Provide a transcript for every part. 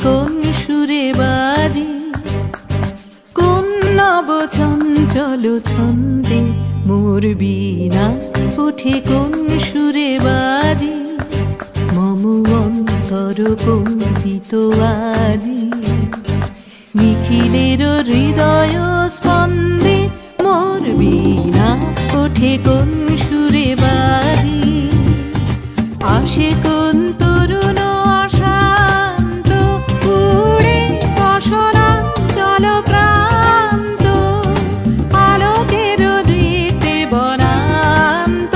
কোন সুরে বাজি, কোন নব চঞ্চল ছন্দে মোর বীণা ওঠে কোন সুরে বাজি, মম অন্তর কম্পিত আজি। নিখিলের হৃদয় স্পন্দে মোর বীণা ওঠে কোন সুরে বাজি, আসে কোন তরুণ অশান্ত উড়ে অসরাঞ্চল প্রান্ত, আলোকের দীপ্তে বনান্ত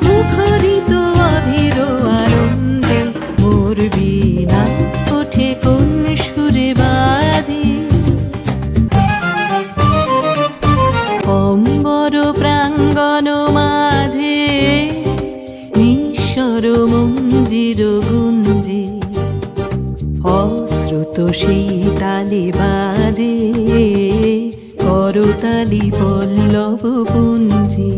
মুখরিত অধীর আনন্দে মোর বীণা ওঠে কোন সুরে বাজি। অম্বর প্রাঙ্গণ মাঝে নিঃস্বর মঞ্জির গুঞ্জে, অশ্রুত সেই তালে বাজে করতালি পল্লব পুঞ্জে।